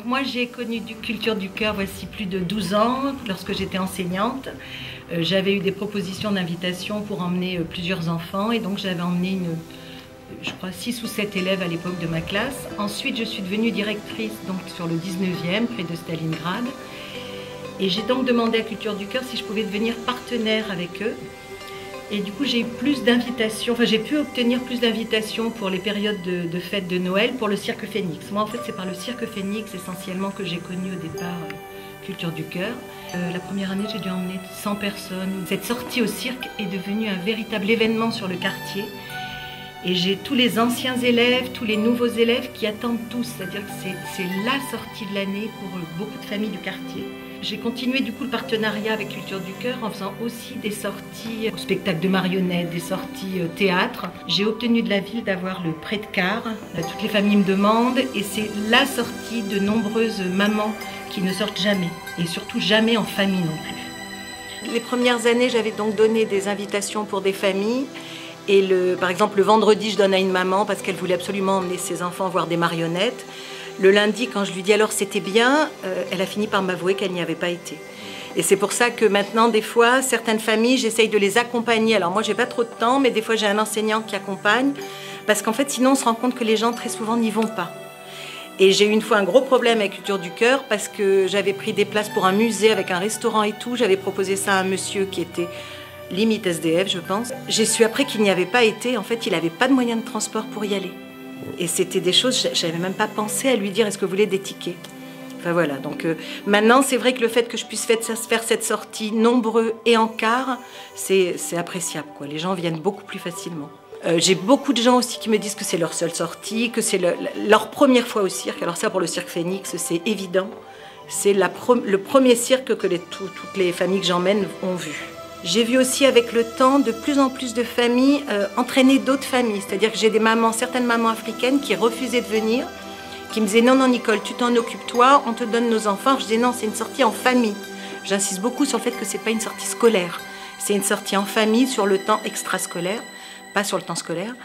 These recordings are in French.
moi j'ai connu du Culture du Cœur voici plus de 12 ans, lorsque j'étais enseignante. J'avais eu des propositions d'invitation pour emmener plusieurs enfants et donc j'avais emmené je crois 6 ou 7 élèves à l'époque de ma classe. Ensuite je suis devenue directrice donc, sur le 19e, près de Stalingrad. Et j'ai donc demandé à Culture du Cœur si je pouvais devenir partenaire avec eux. Et du coup, j'ai eu plus d'invitations, enfin j'ai pu obtenir plus d'invitations pour les périodes de fêtes de Noël pour le Cirque Phénix. Moi, en fait, c'est par le Cirque Phénix essentiellement que j'ai connu au départ Culture du Cœur. La première année, j'ai dû emmener 100 personnes. Cette sortie au cirque est devenue un véritable événement sur le quartier. Et j'ai tous les anciens élèves, tous les nouveaux élèves qui attendent tous. C'est-à-dire que c'est la sortie de l'année pour beaucoup de familles du quartier. J'ai continué du coup le partenariat avec Culture du Cœur en faisant aussi des sorties au spectacle de marionnettes, des sorties théâtre. J'ai obtenu de la ville d'avoir le prêt de car. Toutes les familles me demandent et c'est la sortie de nombreuses mamans qui ne sortent jamais et surtout jamais en famille non plus. Les premières années, j'avais donc donné des invitations pour des familles. Et par exemple, le vendredi, je donne à une maman parce qu'elle voulait absolument emmener ses enfants voir des marionnettes. Le lundi, quand je lui dis alors c'était bien, elle a fini par m'avouer qu'elle n'y avait pas été. Et c'est pour ça que maintenant, des fois, certaines familles, j'essaye de les accompagner. Alors moi, j'ai pas trop de temps, mais des fois, j'ai un enseignant qui accompagne. Parce qu'en fait, sinon, on se rend compte que les gens, très souvent, n'y vont pas. Et j'ai eu une fois un gros problème avec Culture du Cœur parce que j'avais pris des places pour un musée avec un restaurant et tout. J'avais proposé ça à un monsieur qui était limite SDF, je pense. J'ai su après qu'il n'y avait pas été. En fait, il n'avait pas de moyen de transport pour y aller. Et c'était des choses, je n'avais même pas pensé à lui dire est-ce que vous voulez des tickets. Enfin voilà, donc maintenant c'est vrai que le fait que je puisse faire cette sortie nombreux et en car, c'est appréciable, quoi. Les gens viennent beaucoup plus facilement. J'ai beaucoup de gens aussi qui me disent que c'est leur seule sortie, que c'est leur première fois au cirque. Alors ça pour le Cirque Phénix, c'est évident. C'est le premier cirque que toutes les familles que j'emmène ont vu. J'ai vu aussi avec le temps de plus en plus de familles entraîner d'autres familles. C'est-à-dire que j'ai certaines mamans africaines qui refusaient de venir, qui me disaient non, non Nicole, tu t'en occupes toi, on te donne nos enfants. Je disais non, c'est une sortie en famille. J'insiste beaucoup sur le fait que ce n'est pas une sortie scolaire. C'est une sortie en famille sur le temps extrascolaire, pas sur le temps scolaire.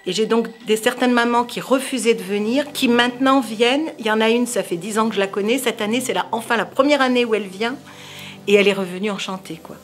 Et j'ai donc certaines mamans qui refusaient de venir, qui maintenant viennent. Il y en a une, ça fait 10 ans que je la connais. Cette année, c'est enfin la première année où elle vient. Et elle est revenue enchantée, quoi.